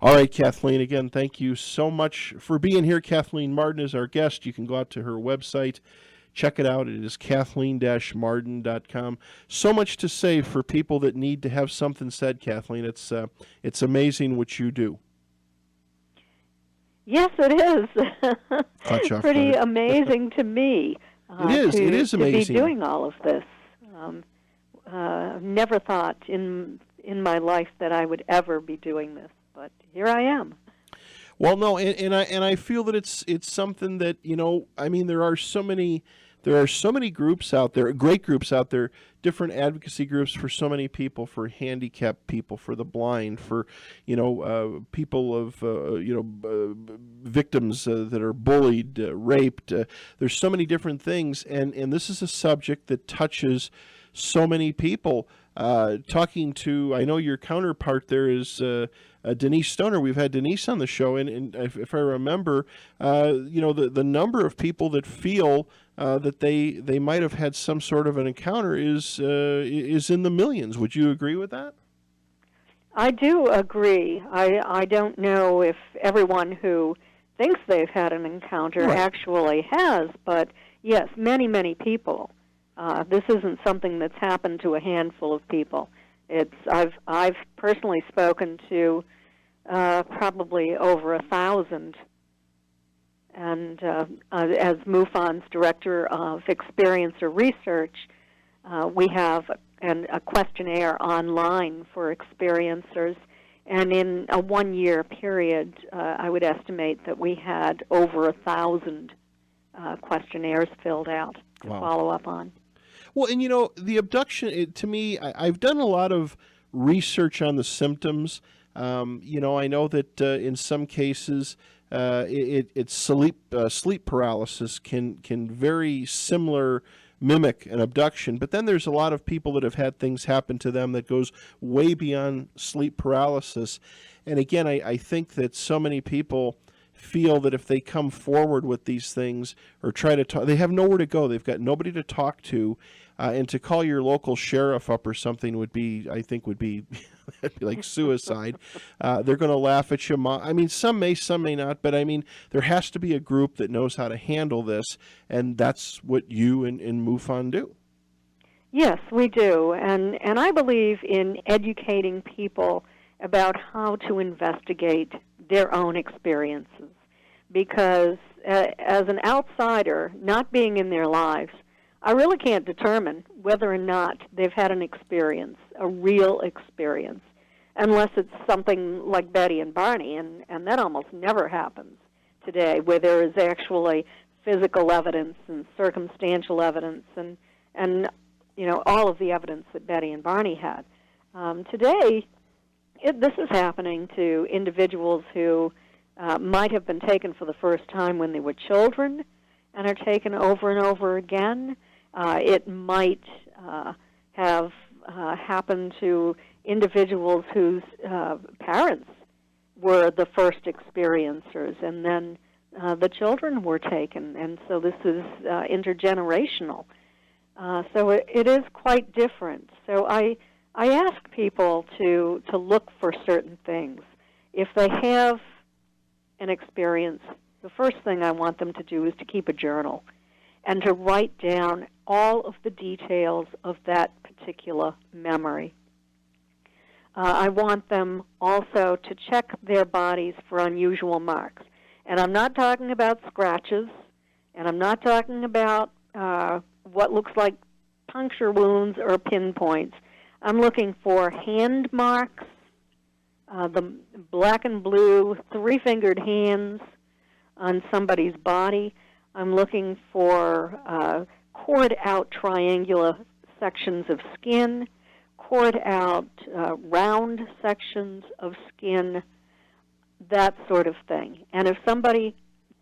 All right, Kathleen, again, thank you so much for being here. Kathleen Marden is our guest. You can go out to her website, check it out. It is kathleen-marden.com. So much to say for people that need to have something said, Kathleen. It's amazing what you do. Yes, it is. Pretty guard. amazing to me. It is amazing. To be doing all of this. Never thought in my life that I would ever be doing this, but here I am. Well, no, and I feel that it's something that, I mean, there are so many groups out there, great groups out there, different advocacy groups for so many people, for handicapped people, for the blind, for people of victims that are bullied, raped. There's so many different things, and this is a subject that touches so many people. Talking to, I know your counterpart there is Denise Stoner. We've had Denise on the show, and if I remember, the number of people that feel that they might have had some sort of an encounter is in the millions. Would you agree with that? I do agree. I don't know if everyone who thinks they've had an encounter actually has, but yes, many, many people. This isn't something that's happened to a handful of people. I've personally spoken to probably over 1,000, and as MUFON's director of experiencer research, we have a questionnaire online for experiencers, and in a 1-year period, I would estimate that we had over 1,000 questionnaires filled out to follow up on. Well, and the abduction, to me, I've done a lot of research on the symptoms. I know that in some cases, it's sleep paralysis can very similar mimic an abduction. But then there's a lot of people that have had things happen to them that goes way beyond sleep paralysis. And again, I think that so many people feel that if they come forward with these things or try to talk, they have nowhere to go. They've got nobody to talk to, and to call your local sheriff up or something would be like suicide. They're going to laugh at you. I mean, some may not, but I mean, there has to be a group that knows how to handle this, and that's what you and MUFON do. Yes, we do, and I believe in educating people about how to investigate their own experiences, because as an outsider, not being in their lives, I really can't determine whether or not they've had an experience, a real experience, unless it's something like Betty and Barney, and that almost never happens today, where there is actually physical evidence and circumstantial evidence and all of the evidence that Betty and Barney had. Today, this is happening to individuals who might have been taken for the first time when they were children and are taken over and over again. It might have happened to individuals whose parents were the first experiencers, and then the children were taken, and so this is intergenerational. So it is quite different. So I ask people to look for certain things. If they have an experience, the first thing I want them to do is to keep a journal and to write down all of the details of that particular memory. I want them also to check their bodies for unusual marks. And I'm not talking about scratches, and I'm not talking about what looks like puncture wounds or pinpoints. I'm looking for hand marks, the black and blue three-fingered hands on somebody's body. I'm looking for cored-out triangular sections of skin, cored-out round sections of skin, that sort of thing. And if somebody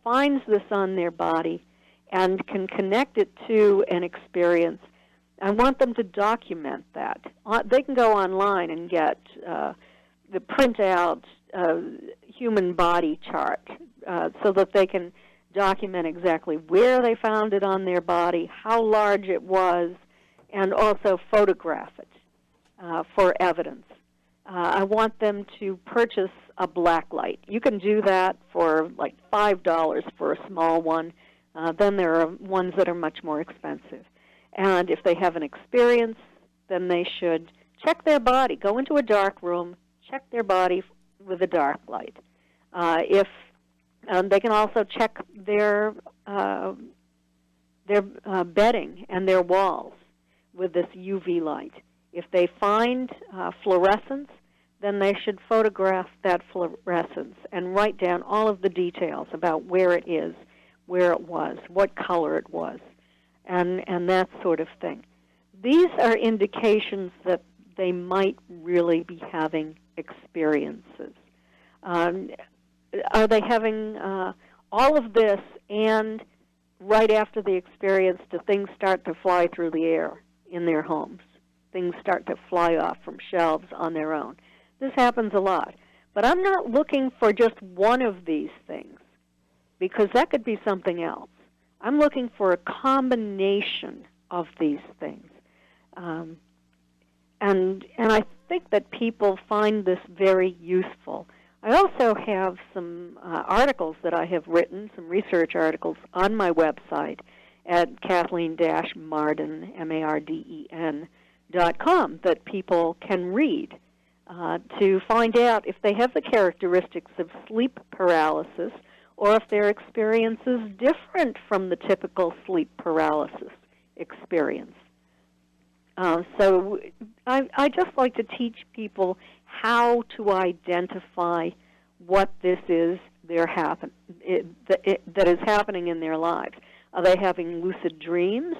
finds this on their body and can connect it to an experience, I want them to document that. They can go online and get the printout human body chart so that they can document exactly where they found it on their body, how large it was, and also photograph it for evidence. I want them to purchase a black light. You can do that for like $5 for a small one. Then there are ones that are much more expensive. And if they have an experience, then they should check their body. Go into a dark room, check their body with a dark light. If they can also check their bedding and their walls with this UV light. If they find fluorescence, then they should photograph that fluorescence and write down all of the details about where it is, where it was, what color it was, and that sort of thing. These are indications that they might really be having experiences. Are they having all of this, and right after the experience, do things start to fly through the air in their homes? Things start to fly off from shelves on their own. This happens a lot. But I'm not looking for just one of these things, because that could be something else. I'm looking for a combination of these things. And I think that people find this very useful. I also have some articles that I have written, some research articles on my website at Kathleen-Marden, MARDEN.com, that people can read to find out if they have the characteristics of sleep paralysis or if their experience is different from the typical sleep paralysis experience. So I just like to teach people how to identify what this is that is happening in their lives. Are they having lucid dreams?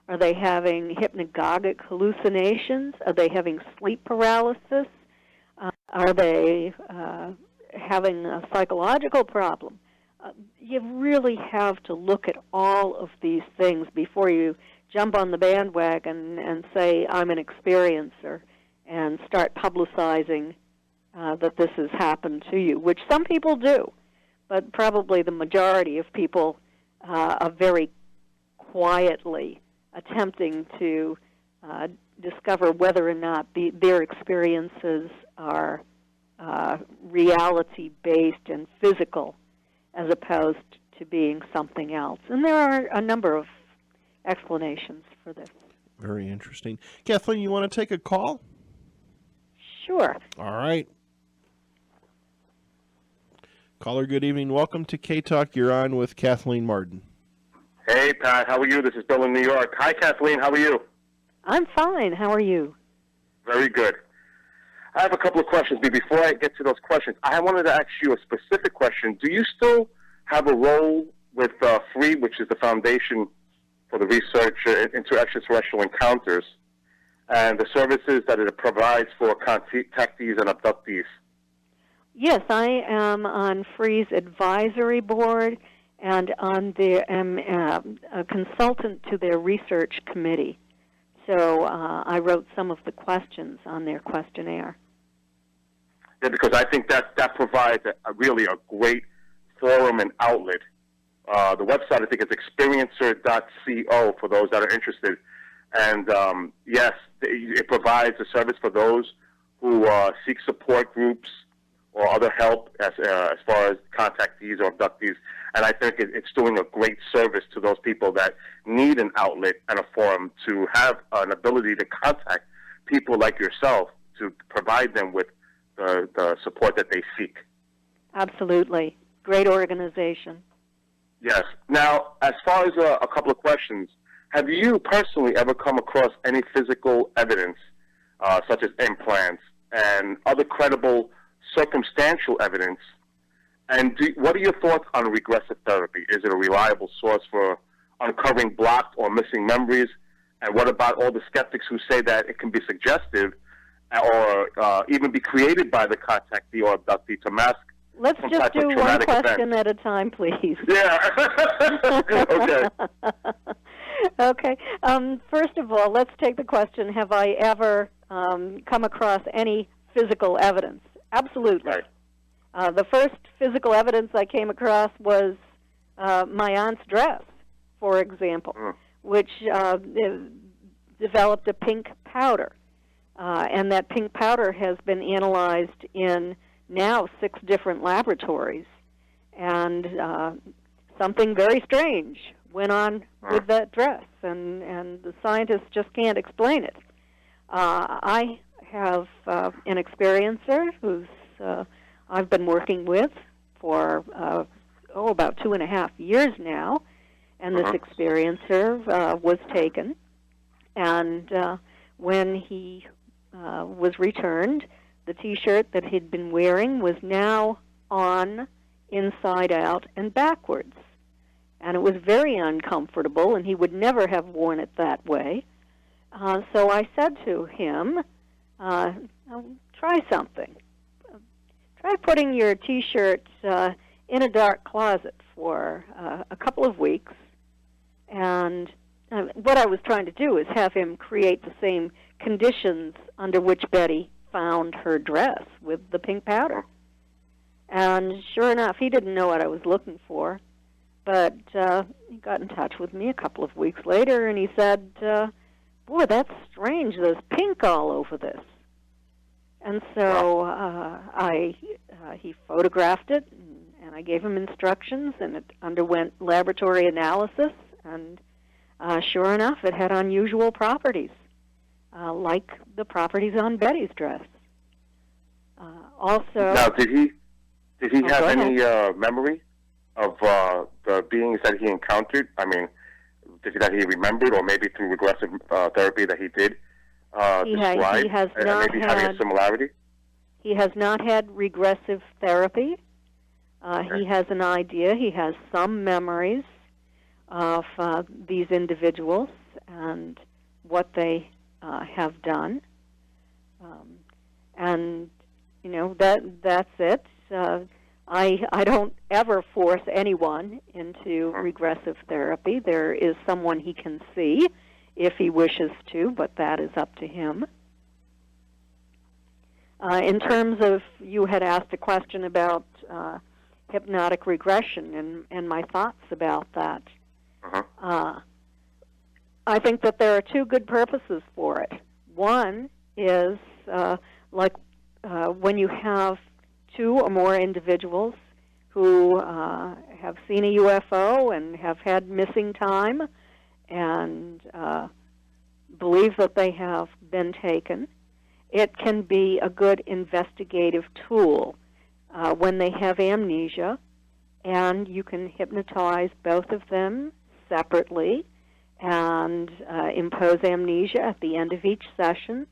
Are they having hypnagogic hallucinations? Are they having sleep paralysis? Are they having a psychological problem? You really have to look at all of these things before you jump on the bandwagon and say, I'm an experiencer, and start publicizing that this has happened to you, which some people do, but probably the majority of people are very quietly attempting to discover whether or not their experiences are reality-based and physical as opposed to being something else. And there are a number of explanations for this. Very interesting. Kathleen, you want to take a call? Sure. All right. Caller, good evening. Welcome to K-Talk. You're on with Kathleen Marden. Hey, Pat. How are you? This is Bill in New York. Hi, Kathleen. How are you? I'm fine. How are you? Very good. I have a couple of questions. But before I get to those questions, I wanted to ask you a specific question. Do you still have a role with FREE, which is the Foundation for the Research into Extraterrestrial Encounters, and the services that it provides for contactees and abductees? Yes, I am on FREE's advisory board and on am a consultant to their research committee. So I wrote some of the questions on their questionnaire. Yeah, because I think that provides really a great forum and outlet. The website, I think, is experiencer.co for those that are interested. And, yes, it provides a service for those who seek support groups or other help as far as contactees or abductees. And I think it's doing a great service to those people that need an outlet and a forum to have an ability to contact people like yourself to provide them with the support that they seek. Absolutely. Great organization. Yes. Now, as far as a couple of questions, have you personally ever come across any physical evidence, such as implants and other credible circumstantial evidence? And what are your thoughts on regressive therapy? Is it a reliable source for uncovering blocked or missing memories? And what about all the skeptics who say that it can be suggestive or even be created by the contactee or abductee to mask? Let's just do one question at a time, please. Yeah. Okay. Okay. First of all, let's take the question, have I ever come across any physical evidence? Absolutely. Right. The first physical evidence I came across was my aunt's dress, for example, which developed a pink powder. And that pink powder has been analyzed in now 6 different laboratories. And something very strange went on with that dress, and the scientists just can't explain it. I have an experiencer who's I've been working with for about 2.5 years now, and this experiencer was taken, and when he was returned, the T-shirt that he'd been wearing was now on inside out and backwards, and it was very uncomfortable, and he would never have worn it that way. So I said to him, try something. Try putting your T-shirt in a dark closet for a couple of weeks. And what I was trying to do is have him create the same conditions under which Betty found her dress with the pink powder. And sure enough, he didn't know what I was looking for. But he got in touch with me a couple of weeks later, and he said, boy, that's strange. There's pink all over this. And so he photographed it, and I gave him instructions, and it underwent laboratory analysis, and sure enough, it had unusual properties, like the properties on Betty's dress. Also, now, did he have any memory of the beings that he encountered? I mean, that he remembered, or maybe through regressive therapy that he did describe, he has and not maybe having a similarity? He has not had regressive therapy. He has an idea. He has some memories of these individuals and what they have done. And, you know, that's it. I don't ever force anyone into regressive therapy. There is someone he can see if he wishes to, but that is up to him. In terms of, you had asked a question about hypnotic regression and my thoughts about that. I think that there are 2 good purposes for it. One is when you have 2 or more individuals who have seen a UFO and have had missing time and believe that they have been taken. It can be a good investigative tool when they have amnesia, and you can hypnotize both of them separately and impose amnesia at the end of each session,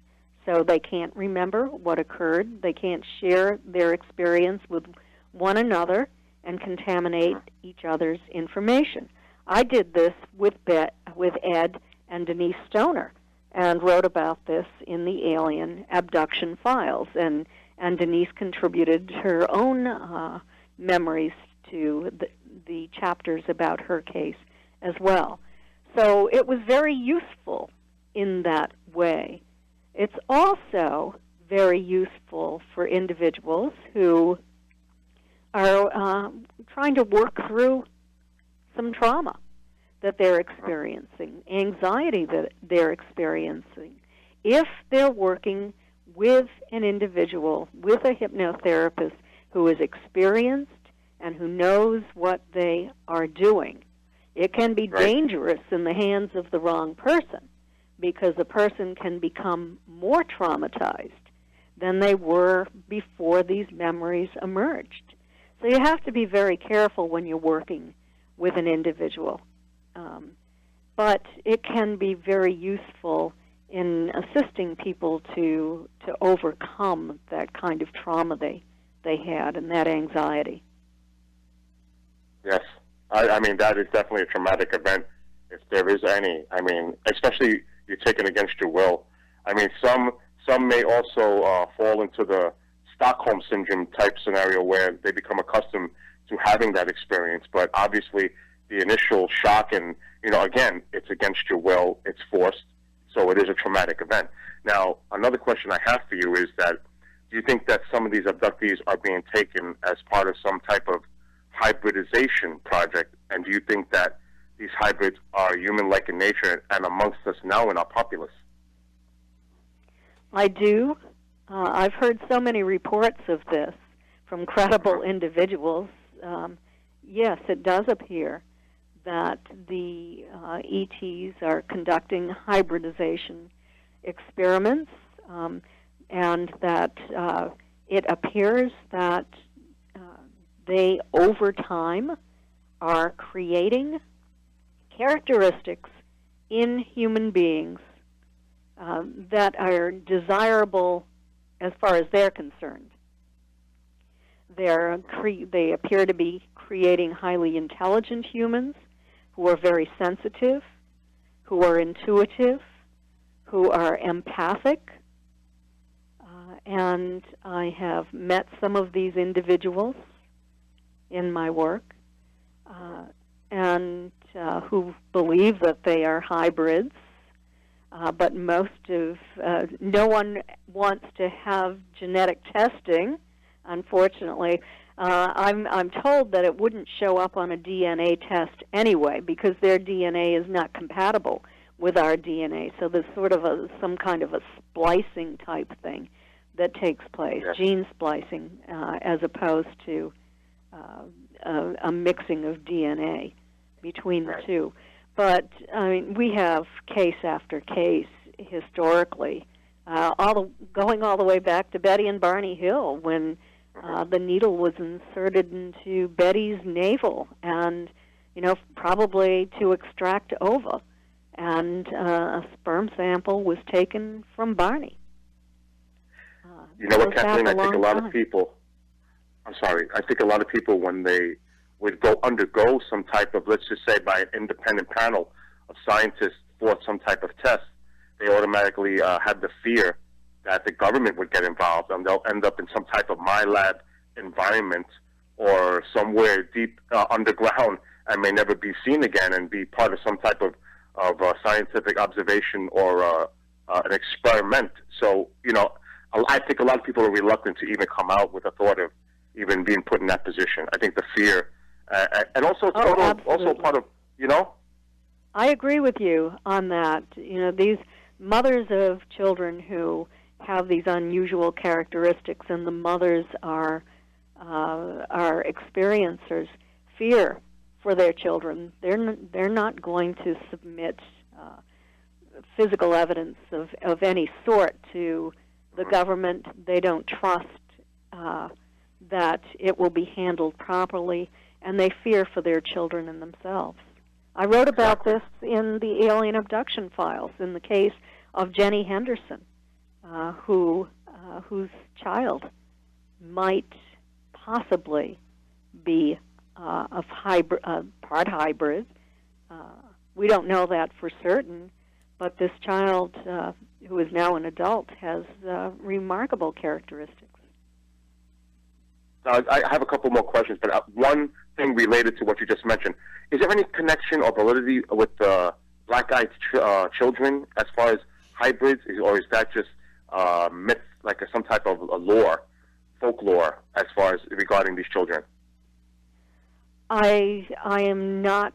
so they can't remember what occurred. They can't share their experience with one another and contaminate each other's information. I did this with Ed and Denise Stoner and wrote about this in the Alien Abduction Files, and Denise contributed her own memories to the chapters about her case as well. So it was very useful in that way. It's also very useful for individuals who are trying to work through some trauma that they're experiencing, anxiety that they're experiencing. If they're working with an individual, with a hypnotherapist who is experienced and who knows what they are doing, it can be dangerous in the hands of the wrong person, because a person can become more traumatized than they were before these memories emerged. So you have to be very careful when you're working with an individual. But it can be very useful in assisting people to overcome that kind of trauma they had and that anxiety. Yes. I mean, that is definitely a traumatic event, if there is any. I mean, especially you're taken against your will. I mean, some may also fall into the Stockholm Syndrome type scenario where they become accustomed to having that experience. But obviously, the initial shock and, you know, again, it's against your will, it's forced, so it is a traumatic event. Now, another question I have for you is that, do you think that some of these abductees are being taken as part of some type of hybridization project, and do you think that these hybrids are human-like in nature and amongst us now in our populace? I do. I've heard so many reports of this from credible individuals. Yes, it does appear that the ETs are conducting hybridization experiments, and that it appears that they, over time, are creating characteristics in human beings that are desirable as far as they're concerned. They appear to be creating highly intelligent humans who are very sensitive, who are intuitive, who are empathic. And I have met some of these individuals in my work, and who believe that they are hybrids. But no one wants to have genetic testing. Unfortunately, I'm told that it wouldn't show up on a DNA test anyway because their DNA is not compatible with our DNA. So there's sort of some kind of a splicing type thing that takes place, yes. Gene splicing, as opposed to a mixing of DNA between the two. But I mean, we have case after case historically, going all the way back to Betty and Barney Hill, when the needle was inserted into Betty's navel, and probably to extract ova, and a sperm sample was taken from Barney. You know what, Kathleen? I think a lot of people. I'm sorry. I think a lot of people, when they would undergo some type of, let's just say, by an independent panel of scientists for some type of test, they automatically had the fear that the government would get involved, and they'll end up in some type of MyLab environment or somewhere deep underground and may never be seen again, and be part of some type of scientific observation or an experiment. So, I think a lot of people are reluctant to even come out with the thought of even being put in that position. I think the fear, and also also part of, I agree with you on that. These mothers of children who have these unusual characteristics, and the mothers are experiencers, fear for their children. They're not going to submit physical evidence of any sort to the government. They don't trust that it will be handled properly, and they fear for their children and themselves. I wrote about this in the alien abduction files, in the case of Jenny Henderson, whose child might possibly be part hybrid. We don't know that for certain, but this child, who is now an adult, has remarkable characteristics. I have a couple more questions, but one thing related to what you just mentioned. Is there any connection or validity with black-eyed children as far as hybrids, or is that just myth, like some type of lore, folklore, as far as regarding these children? I am not.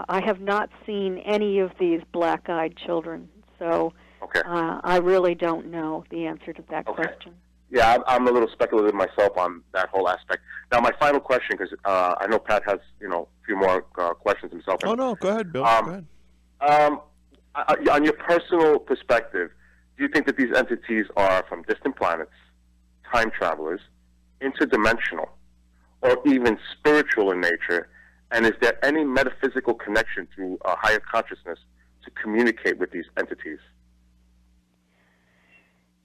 I have not seen any of these black-eyed children, so okay. I really don't know the answer to that question. Yeah, I'm a little speculative myself on that whole aspect. Now, my final question, because I know Pat has a few more questions himself. Oh no, go ahead, Bill. Go ahead. On your personal perspective, do you think that these entities are from distant planets, time travelers, interdimensional, or even spiritual in nature? And is there any metaphysical connection to a higher consciousness to communicate with these entities?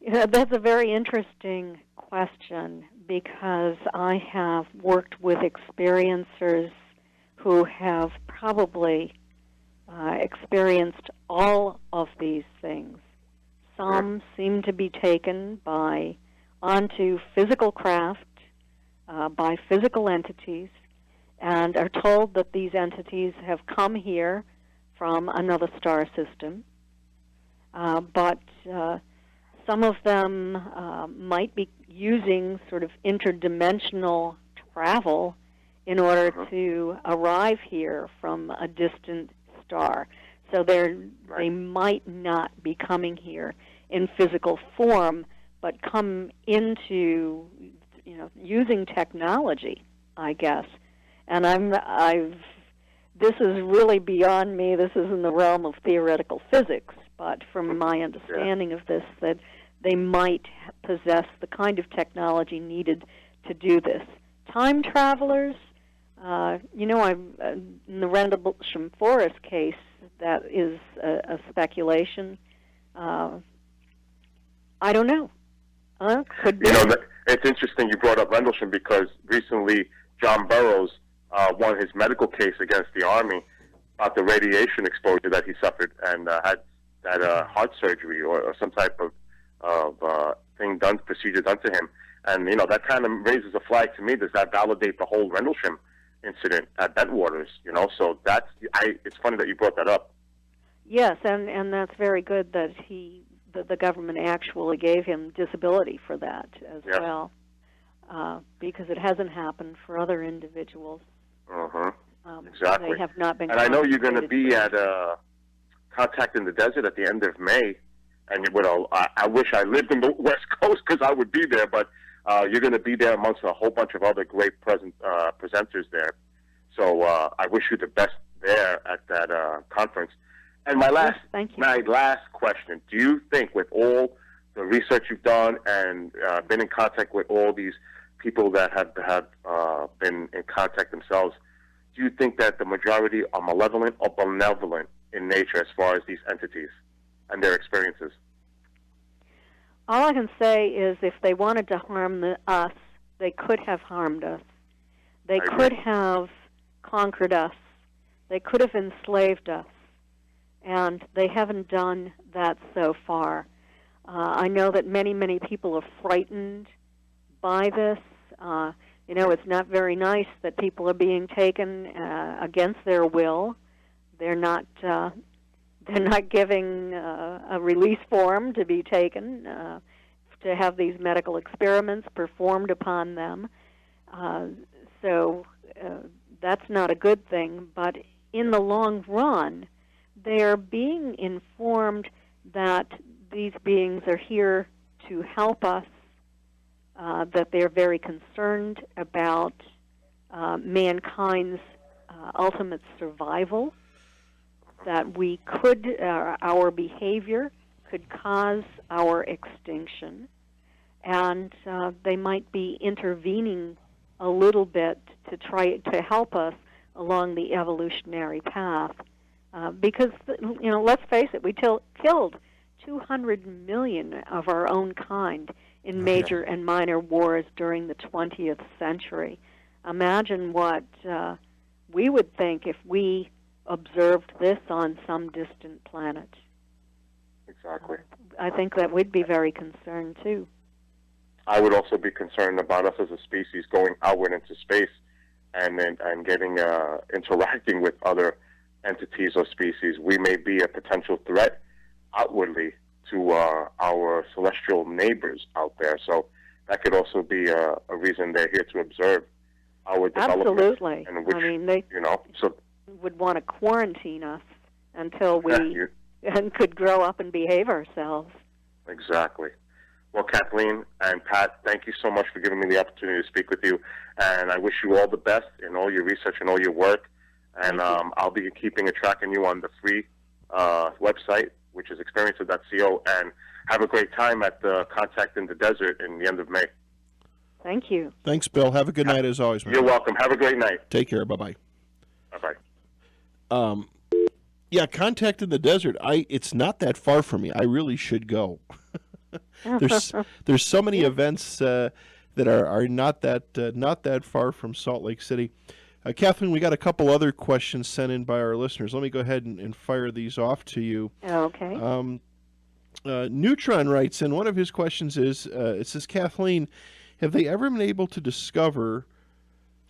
That's a very interesting question, because I have worked with experiencers who have probably experienced all of these things. Some seem to be taken onto physical craft, by physical entities, and are told that these entities have come here from another star system. But some of them might be using sort of interdimensional travel in order to arrive here from a distant star. So they might not be coming here in physical form, but come into, using technology, I guess. And this is really beyond me. This is in the realm of theoretical physics, but from my understanding of this, that they might possess the kind of technology needed to do this. Time travelers, in the Rendlesham Forest case, that is a speculation. I don't know. Could be. It's interesting you brought up Rendlesham because recently John Burroughs won his medical case against the Army about the radiation exposure that he suffered and had that heart surgery or some type of procedure done to him. And, that kind of raises a flag to me. Does that validate the whole Rendlesham incident at Bentwaters? So it's funny that you brought that up. Yes, and that's very good that the government actually gave him disability for that as well, because it hasn't happened for other individuals. Exactly. They have not been. And I know you're going to be at Contact in the Desert at the end of May, and I wish I lived in the West Coast because I would be there, but you're going to be there amongst a whole bunch of other great presenters there. So I wish you the best there at that conference. And my last question, do you think with all the research you've done and been in contact with all these people that have been in contact themselves, do you think that the majority are malevolent or benevolent in nature as far as these entities and their experiences? All I can say is if they wanted to harm us, they could have harmed us. They could have conquered us. They could have enslaved us. And they haven't done that so far. I know that many, many people are frightened by this. It's not very nice that people are being taken against their will. They're not giving a release form to be taken to have these medical experiments performed upon them. So that's not a good thing. But in the long run, they're being informed that these beings are here to help us, that they're very concerned about mankind's ultimate survival, that our behavior could cause our extinction, and they might be intervening a little bit to try to help us along the evolutionary path. Because, let's face it, we killed 200 million of our own kind in major and minor wars during the 20th century. Imagine what we would think if we observed this on some distant planet. Exactly. I think that we'd be very concerned, too. I would also be concerned about us as a species going outward into space and getting interacting with other entities or species. We may be a potential threat outwardly to our celestial neighbors out there. So that could also be a reason they're here to observe our development. Absolutely. And which, they so would want to quarantine us until we and could grow up and behave ourselves. Exactly. Well, Kathleen and Pat, thank you so much for giving me the opportunity to speak with you. And I wish you all the best in all your research and all your work. And I'll be keeping a track on you on the free website, which is experiencer.co. And have a great time at the Contact in the Desert in the end of May. Thank you. Thanks, Bill. Have a good night as always. You're welcome. Have a great night. Take care. Bye-bye. Bye-bye. Yeah, Contact in the Desert. It's not that far from me. I really should go. There's so many events that are not that far from Salt Lake City. Kathleen, we got a couple other questions sent in by our listeners. Let me go ahead and fire these off to you. Okay. Neutron writes in, one of his questions is, it says, Kathleen, have they ever been able to discover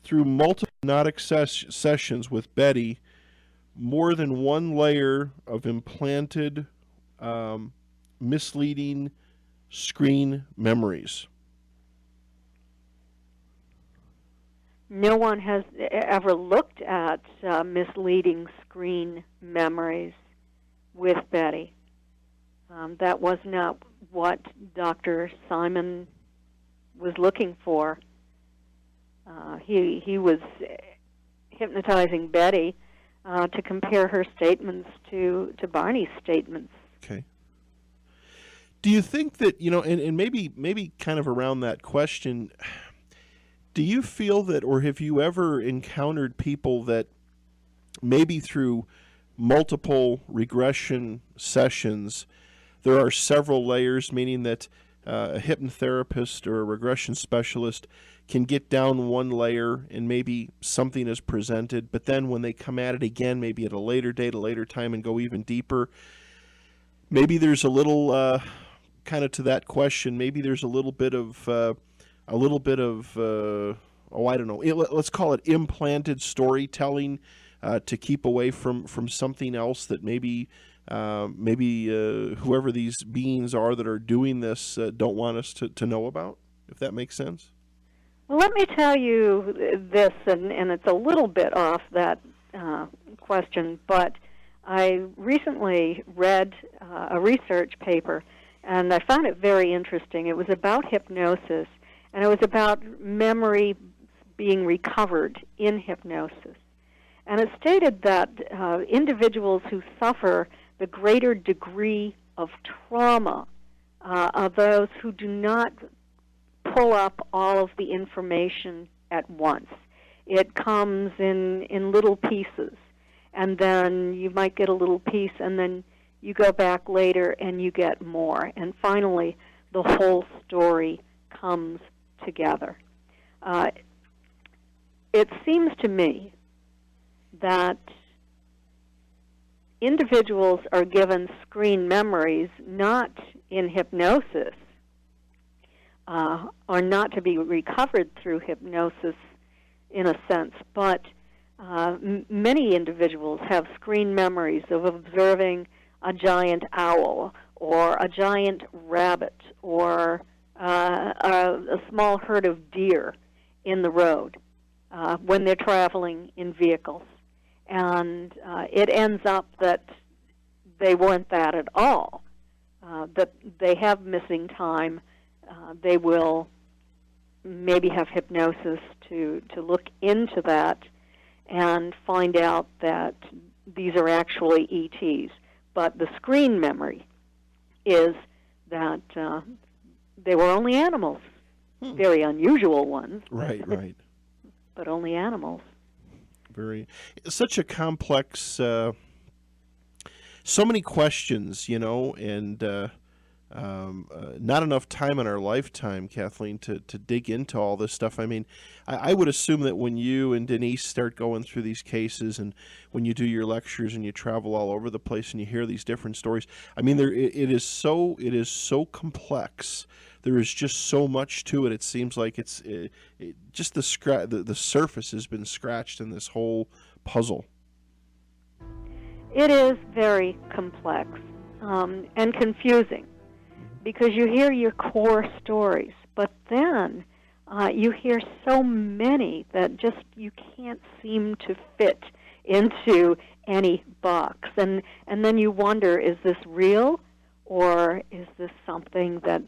through multiple hypnotic sessions with Betty more than one layer of implanted misleading screen memories? No one has ever looked at misleading screen memories with Betty. That was not what Dr. Simon was looking for. He was hypnotizing Betty to compare her statements to Barney's statements. Okay. Do you think that, and maybe kind of around that question, do you feel that, or have you ever encountered people that maybe through multiple regression sessions, there are several layers, meaning that a hypnotherapist or a regression specialist can get down one layer and maybe something is presented, but then when they come at it again, maybe at a later date, a later time, and go even deeper, maybe there's a little kind of to that question, maybe there's a little bit of I don't know, let's call it implanted storytelling to keep away from something else that maybe whoever these beings are that are doing this don't want us to know about, if that makes sense. Well, let me tell you this, and it's a little bit off that question, but I recently read a research paper, and I found it very interesting. It was about hypnosis, and it was about memory being recovered in hypnosis. And it stated that individuals who suffer the greater degree of trauma are those who do not pull up all of the information at once. It comes in little pieces, and then you might get a little piece, and then you go back later and you get more. And finally, the whole story comes together. It seems to me that individuals are given screen memories not in hypnosis, or not to be recovered through hypnosis in a sense, but many individuals have screen memories of observing a giant owl or a giant rabbit or a small herd of deer in the road when they're traveling in vehicles. And it ends up that they weren't that at all, that they have missing time. They will maybe have hypnosis to look into that and find out that these are actually ETs. But the screen memory is that they were only animals, very unusual ones. Right. But only animals. Such a complex, so many questions, and not enough time in our lifetime, Kathleen, to dig into all this stuff. I mean, I would assume that when you and Denise start going through these cases, and when you do your lectures and you travel all over the place and you hear these different stories, I mean, it is so complex. There is just so much to it. It seems like it's just the surface has been scratched in this whole puzzle. It is very complex and confusing, because you hear your core stories, but then you hear so many that just you can't seem to fit into any box. And then you wonder, is this real, or is this something that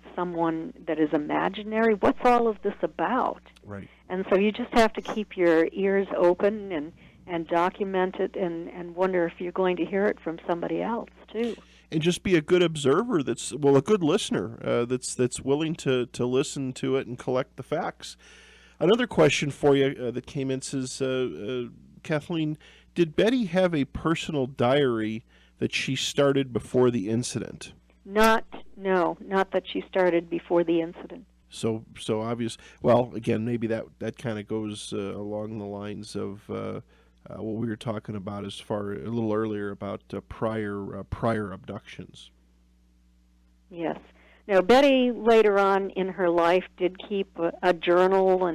is imaginary? What's all of this about? Right. And so you just have to keep your ears open and document it and wonder if you're going to hear it from somebody else, too. And just be a good observer, a good listener that's willing to listen to it and collect the facts. Another question for you that came in says, Kathleen, did Betty have a personal diary that she started before the incident? Not that she started before the incident. So obvious. Well, again, maybe that kind of goes along the lines of what we were talking about a little earlier about prior abductions. Yes. Now, Betty later on in her life did keep a journal,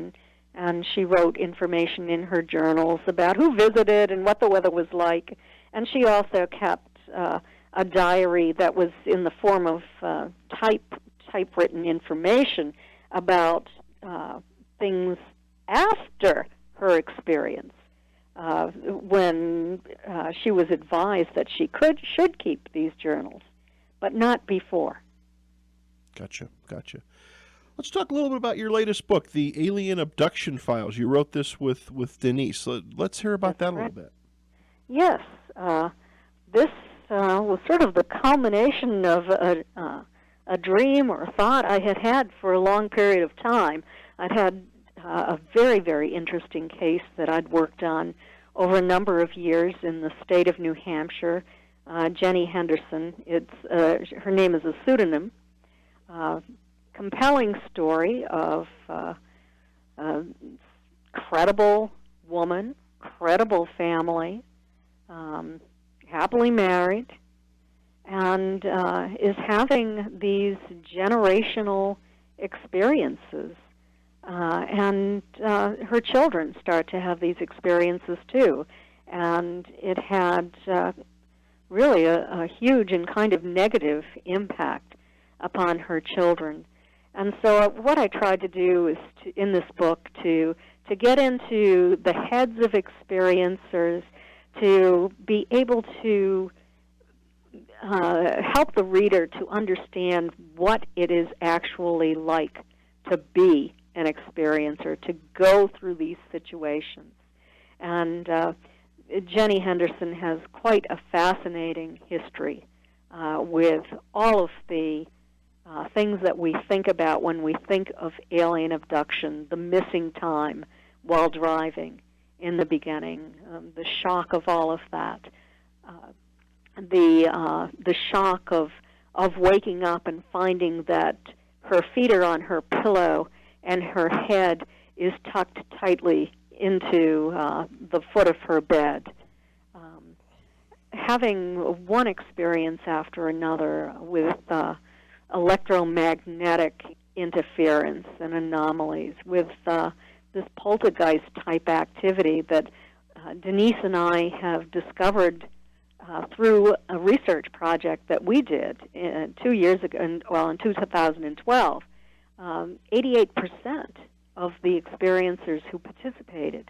and she wrote information in her journals about who visited and what the weather was like. And she also kept a diary that was in the form of typewritten information about things after her experience, when she was advised that she should keep these journals, but not before. Gotcha. Let's talk a little bit about your latest book, The Alien Abduction Files. You wrote this with Denise. Let's hear about that a little bit. Yes. This was sort of the culmination of a dream or a thought I had had for a long period of time. I'd had a very, very interesting case that I'd worked on over a number of years in the state of New Hampshire. Jenny Henderson. Her name is a pseudonym. Compelling story of a credible woman, credible family, happily married, and is having these generational experiences. And her children start to have these experiences too. And it had really a huge and kind of negative impact upon her children. And so what I tried to do is, in this book, to get into the heads of experiencers, to be able to help the reader to understand what it is actually like to be an experiencer, to go through these situations. And Jenny Henderson has quite a fascinating history with all of the things that we think about when we think of alien abduction, the missing time while driving in the beginning, the shock of all of that, the shock of waking up and finding that her feet are on her pillow and her head is tucked tightly into the foot of her bed. Having one experience after another with electromagnetic interference and anomalies, with this poltergeist-type activity that Denise and I have discovered through a research project that we did 2 years ago, in 2012. 88% of the experiencers who participated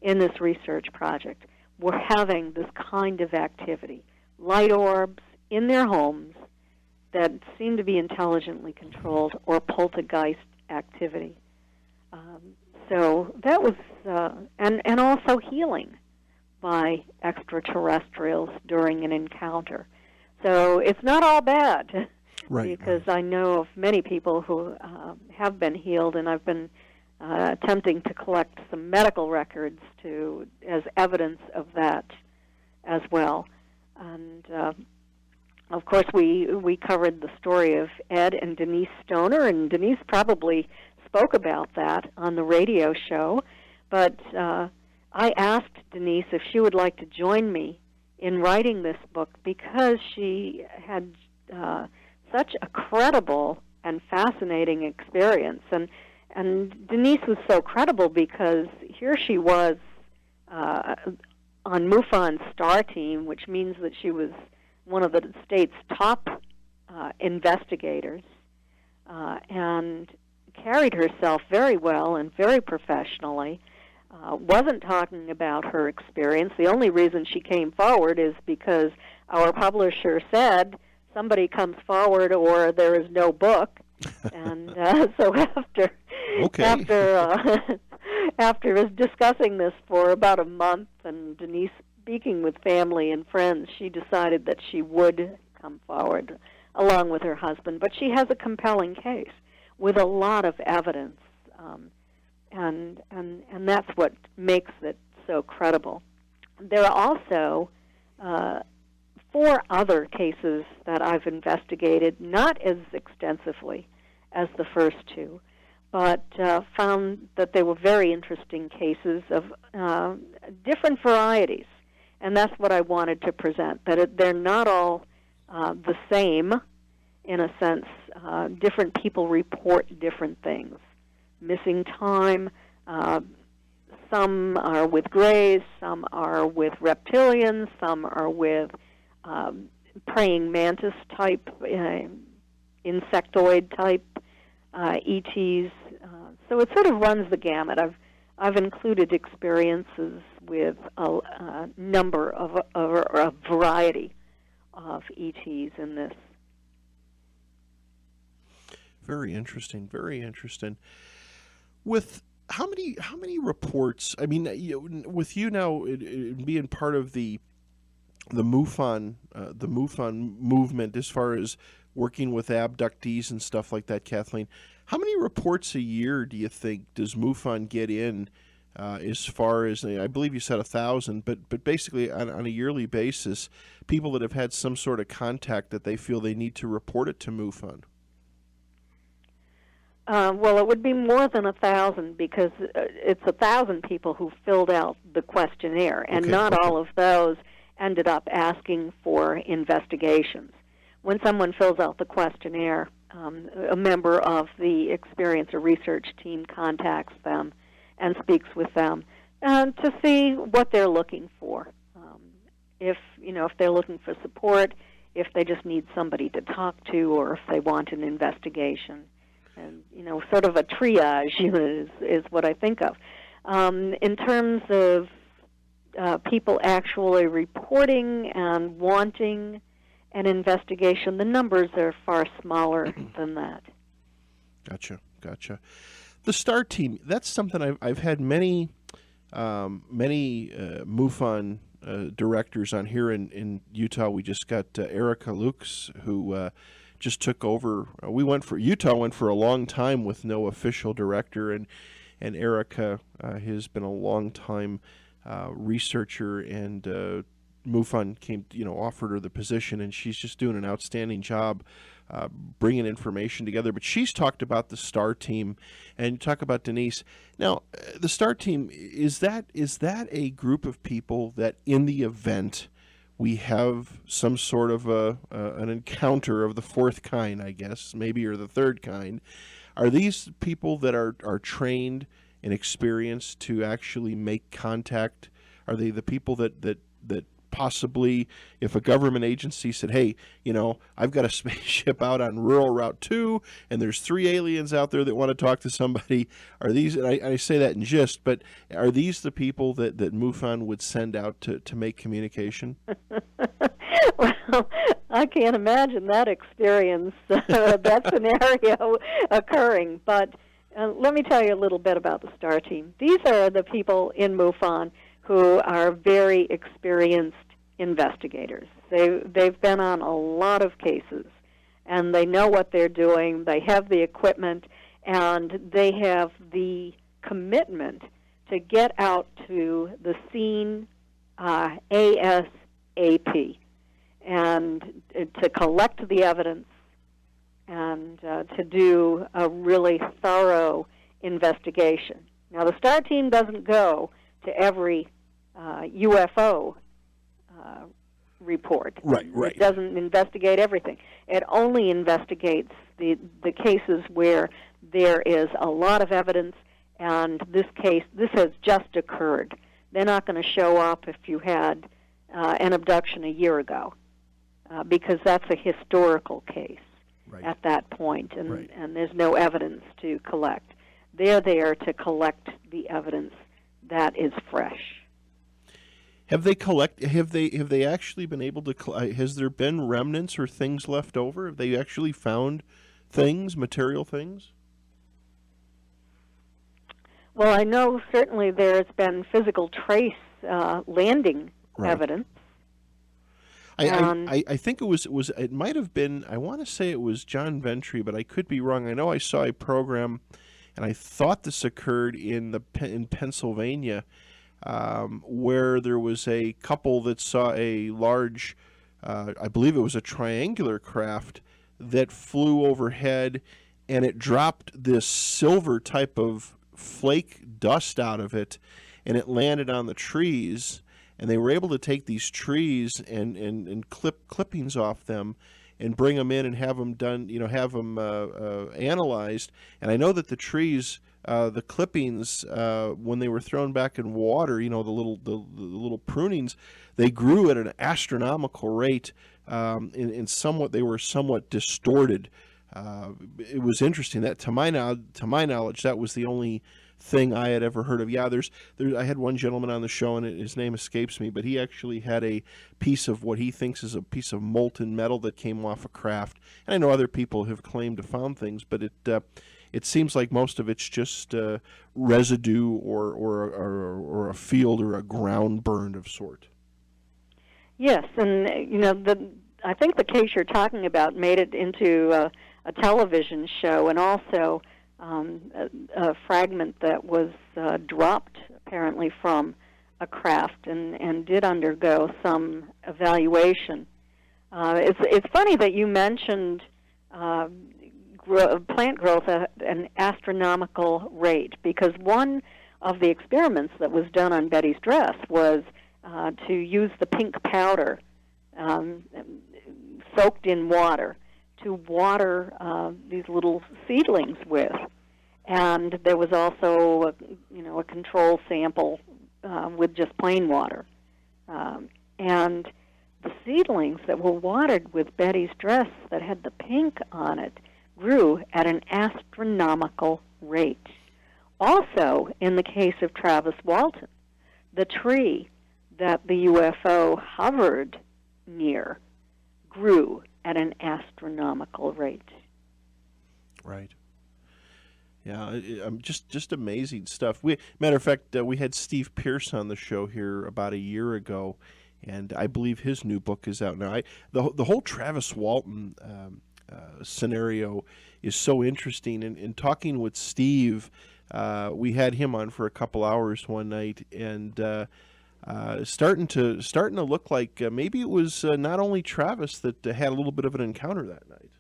in this research project were having this kind of activity, light orbs in their homes that seem to be intelligently controlled, or poltergeist activity. So that was, and also healing by extraterrestrials during an encounter. So it's not all bad, right? Because I know of many people who have been healed, and I've been attempting to collect some medical records as evidence of that as well. And of course, we covered the story of Ed and Denise Stoner, and Denise probably spoke about that on the radio show. But I asked Denise if she would like to join me in writing this book because she had such a credible and fascinating experience. And Denise was so credible because here she was on MUFON's STAR team, which means that she was one of the state's top investigators, and carried herself very well and very professionally, wasn't talking about her experience. The only reason she came forward is because our publisher said somebody comes forward or there is no book. And so after discussing this for about a month and Denise speaking with family and friends, she decided that she would come forward along with her husband. But she has a compelling case with a lot of evidence, and that's what makes it so credible. There are also 4 other cases that I've investigated, not as extensively as the first 2, but found that they were very interesting cases of different varieties. And that's what I wanted to present, that they're not all the same in a sense. Different people report different things. Missing time, some are with grays, some are with reptilians, some are with praying mantis type, insectoid type ETs. So it sort of runs the gamut. I've included experiences with a number of a variety of ETs in this. Very interesting. Very interesting. With how many reports? I mean, with you now being part of the MUFON movement, as far as working with abductees and stuff like that, Kathleen, how many reports a year do you think does MUFON get in? As far as, I believe you said 1,000, but basically on a yearly basis, people that have had some sort of contact that they feel they need to report it to MUFON. Well, it would be more than 1,000 because it's 1,000 people who filled out the questionnaire, and not all of those ended up asking for investigations. When someone fills out the questionnaire, a member of the experience or research team contacts them and speaks with them to see what they're looking for. If they're looking for support, if they just need somebody to talk to, or if they want an investigation. And, sort of a triage is what I think of. In terms of people actually reporting and wanting an investigation, the numbers are far smaller than that. Gotcha. The STAR team, that's something I've had many MUFON directors on here in Utah. We just got Erica Lukes, who just took over. Utah went for a long time with no official director, and Erica has been a long time researcher, and MUFON offered her the position, and she's just doing an outstanding job bringing information together. But she's talked about the STAR team, and you talk about Denise. Now, the STAR team, is that a group of people that in the event we have some sort of an encounter of the fourth kind, I guess, maybe, or the third kind, are these people that are trained and experienced to actually make contact? Are they the people that possibly, if a government agency said, hey, I've got a spaceship out on rural Route 2, and there's 3 aliens out there that want to talk to somebody, are these, and I say that in jest, but are these the people that MUFON would send out to make communication? Well, I can't imagine that experience, that scenario occurring, but let me tell you a little bit about the STAR team. These are the people in MUFON who are very experienced investigators. They've been on a lot of cases, and they know what they're doing. They have the equipment, and they have the commitment to get out to the scene ASAP and to collect the evidence and to do a really thorough investigation. Now, the STAR team doesn't go to every UFO report. Right. It doesn't investigate everything. It only investigates the cases where there is a lot of evidence, and this has just occurred. They're not going to show up if you had an abduction a year ago, because that's a historical case at that point, and there's no evidence to collect. They're there to collect the evidence that is fresh. Have they actually been able to? Has there been remnants or things left over? Have they actually found things, material things? Well, I know certainly there's been physical trace landing evidence. I think it might have been, I want to say it was John Ventry, but I could be wrong. I know I saw a program, and I thought this occurred in Pennsylvania, where there was a couple that saw a large, I believe it was a triangular craft that flew overhead, and it dropped this silver type of flake dust out of it, and it landed on the trees, and they were able to take these trees and clip clippings off them and bring them in and have them done, have them analyzed. And I know that the trees, the clippings, when they were thrown back in water, the little prunings, they grew at an astronomical rate. They were somewhat distorted. It was interesting that, to my knowledge, that was the only thing I had ever heard of. Yeah, I had one gentleman on the show, and his name escapes me, but he actually had a piece of what he thinks is a piece of molten metal that came off a craft. And I know other people have claimed to found things, but it seems like most of it's just residue or a field or a ground burned of sort. Yes, and I think the case you're talking about made it into a television show, and also a fragment that was dropped apparently from a craft and did undergo some evaluation. It's funny that you mentioned plant growth at an astronomical rate, because one of the experiments that was done on Betty's dress was to use the pink powder soaked in water to water these little seedlings with. And there was also a control sample with just plain water. And the seedlings that were watered with Betty's dress that had the pink on it grew at an astronomical rate. Also, in the case of Travis Walton, the tree that the UFO hovered near grew at an astronomical rate. Right. Yeah, just amazing stuff. Matter of fact, we had Steve Pierce on the show here about a year ago, and I believe his new book is out now. The whole Travis Walton scenario is so interesting. And talking with Steve, we had him on for a couple hours one night, and starting to look like maybe it was not only Travis that had a little bit of an encounter that night.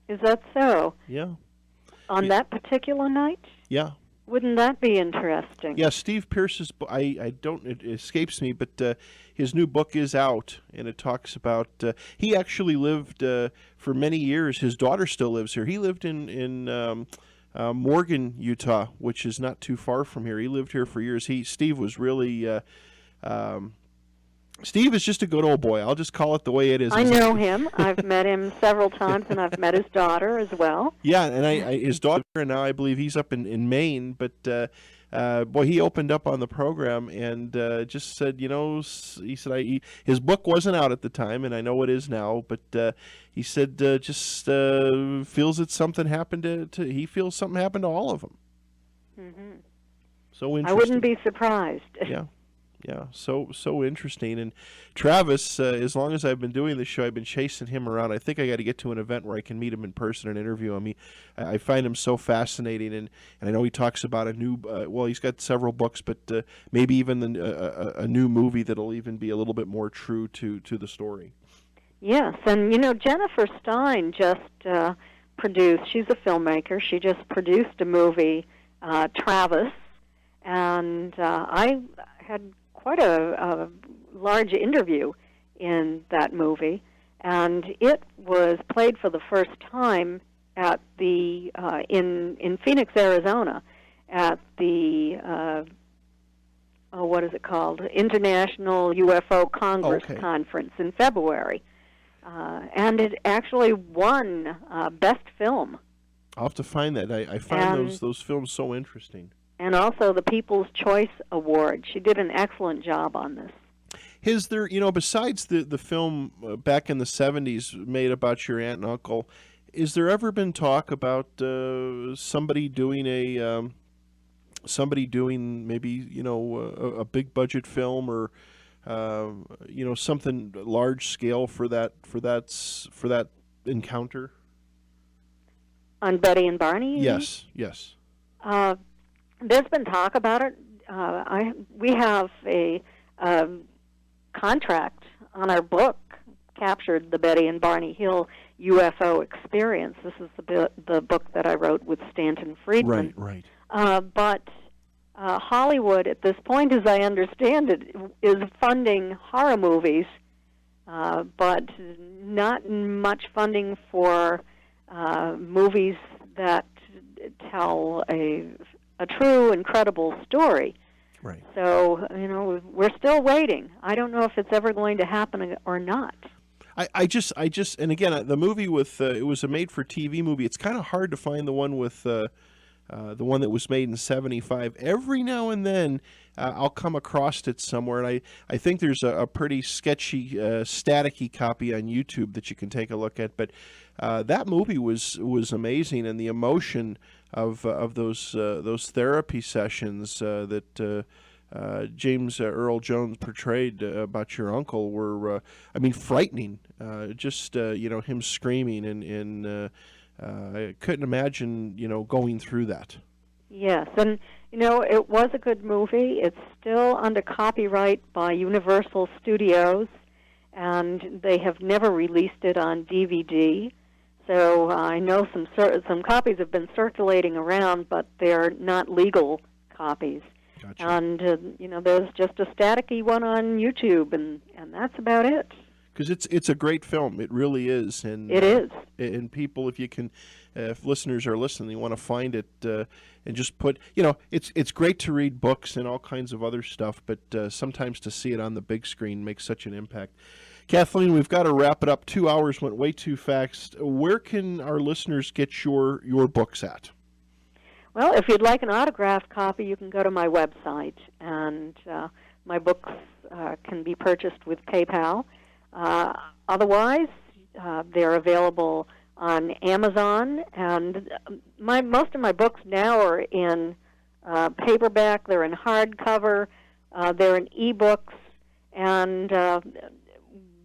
Is that so? Yeah. On that particular night? Yeah. Wouldn't that be interesting? Yeah, Steve Pierce's book, it escapes me, but his new book is out, and it talks about, he actually lived for many years. His daughter still lives here. He lived in Morgan, Utah, which is not too far from here. He lived here for years. Steve was really, Steve is just a good old boy. I'll just call it the way it is. I know him. I've met him several times, and I've met his daughter as well. Yeah, and his daughter, and now I believe he's up in Maine. But boy, he opened up on the program and just said, he said his book wasn't out at the time, and I know it is now. But he said just feels that something happened to he feels something happened to all of them. Mm-hmm. So interesting. I wouldn't be surprised. Yeah. Yeah, so interesting. And Travis, as long as I've been doing this show, I've been chasing him around. I think I got to get to an event where I can meet him in person and interview him. I find him so fascinating, and I know he talks about a new. He's got several books, but maybe even a new movie that'll even be a little bit more true to the story. Yes, and Jennifer Stein just produced. She's a filmmaker. She just produced a movie, Travis, and I had quite a large interview in that movie, and it was played for the first time at the in Phoenix, Arizona, at the what is it called? International UFO Congress Conference in February, and it actually won Best Film. I'll have to find that. I find those films so interesting. And also the People's Choice Award. She did an excellent job on this. Is there, besides the film back in the 70s made about your aunt and uncle, is there ever been talk about somebody doing maybe, a big budget film or, something large scale for that encounter? On Betty and Barney? Yes. There's been talk about it. We have a contract on our book captured the Betty and Barney Hill UFO experience. This is the book that I wrote with Stanton Friedman. Right. But Hollywood, at this point, as I understand it, is funding horror movies, but not much funding for movies that tell a true, incredible story. Right. So, we're still waiting. I don't know if it's ever going to happen or not. I just, and again, the movie with, it was a made-for-TV movie. It's kind of hard to find the one with the one that was made in '75. Every now and then, I'll come across it somewhere, and I think there's a pretty sketchy, staticky copy on YouTube that you can take a look at. But that movie was amazing, and the emotion of those therapy sessions that James Earl Jones portrayed about your uncle were, frightening. Just him screaming, and I couldn't imagine going through that. Yes, and it was a good movie. It's still under copyright by Universal Studios, and they have never released it on DVD. So I know some copies have been circulating around, but they're not legal copies. Gotcha. And there's just a staticky one on YouTube, and that's about it. Because it's a great film, it really is, and it is. And people, if listeners are listening, they want to find it and just put, it's great to read books and all kinds of other stuff, but sometimes to see it on the big screen makes such an impact. Kathleen, we've got to wrap it up. 2 hours went way too fast. Where can our listeners get your books at? Well, if you'd like an autographed copy, you can go to my website, and my books can be purchased with PayPal. Otherwise, they're available on Amazon, and most of my books now are in paperback, they're in hardcover, they're in ebooks, and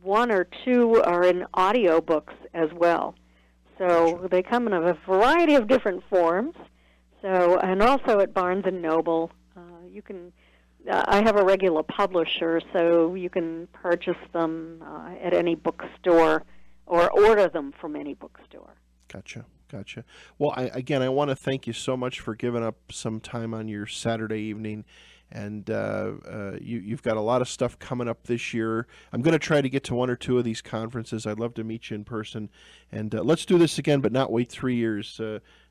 one or two are in audio books as well. So they come in a variety of different forms. So, and also at Barnes & Noble, you can. I have a regular publisher, so you can purchase them at any bookstore or order them from any bookstore. Gotcha. Well, I want to thank you so much for giving up some time on your Saturday evening. And you've got a lot of stuff coming up this year. I'm going to try to get to one or two of these conferences. I'd love to meet you in person. And let's do this again, but not wait 3 years.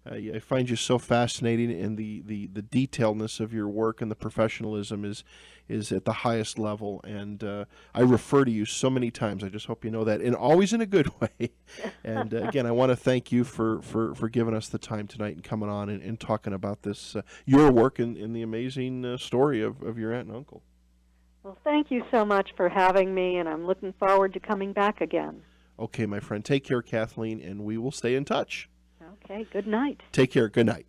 I find you so fascinating, and the detailedness of your work and the professionalism is at the highest level. And I refer to you so many times. I just hope you know that, and always in a good way. And again, I want to thank you for giving us the time tonight and coming on and talking about this, your work and the amazing story of your aunt and uncle. Well, thank you so much for having me, and I'm looking forward to coming back again. Okay, my friend. Take care, Kathleen, and we will stay in touch. Okay, good night. Take care. Good night.